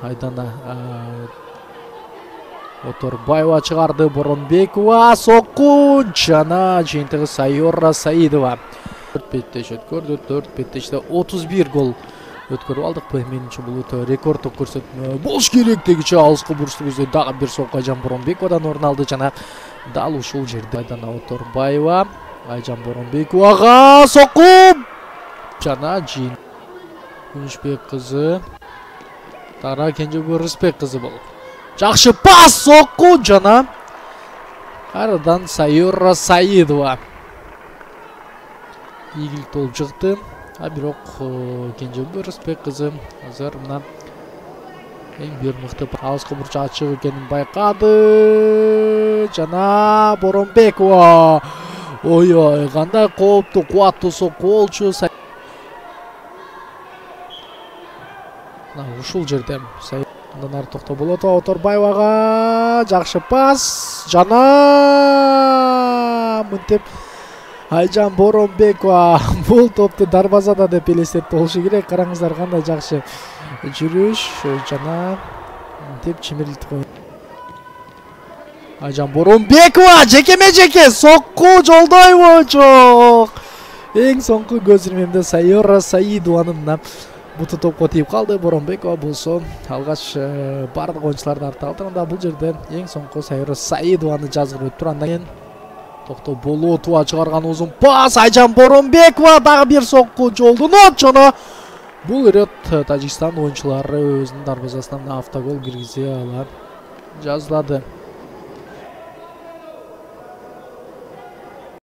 Айдана Оторбаева чыгарды. Боронбекова сокку жана жыйынтыгы Сайора Саидова. 4 беттеш өткөрдү. 4 беттеште 31 гол өткөрүп алдыкпы. Менимче бул өтө рекорддук көрсөтмө болуш керек. Дегиче алыскы бурчтук өзү дагы бир сокку Айжан Боронбековадан орун алды жана дал ушул жерде Айдана Оторбаева Айжан Боронбековага сокку жана жыйын Күнүшбек кызы Тара Кенжебой Рыспек кызы болуп. Жакшы пас сокку жана кайрадан Сайора Саидова. Ийгилик болуп чыкты. Бирок Кенжебой Рыспек кызы азыр мына эң бир мыкты алыскы бурч ачык экенин байкады. Жана Боронбекова. Ой, кандай кооптуу, кубаттуу сокку болчу. Ушул жерде Сайдан ары токто болот. Оторбаевага жакшы пас жана мынтип Айжан Боронбекова бул топту дарбазада деп элестетти болушу керек. Караңыздар кандай жакшы жүрүш жана мынтип чимирилтип койду. Айжан Боронбекова жекеме-жеке сокку жолдойбу жок. Эң соңку көз ирмемде Сайора Саидованын буту топко тийип калды. Боронбекова болсо алгач бардык оюнчуларды артта калтырганда бул жерде эң соңку Сайора Саидованы жазгырып өттүр. Андан кийин токто Болотова чыгарган узун пас. Айжан Боронбекова дагы бир сокку жолдонот жана бул ирет Тажикстан оюнчулары өзүнүн дарбазасына автогол киргизе ала жаздады.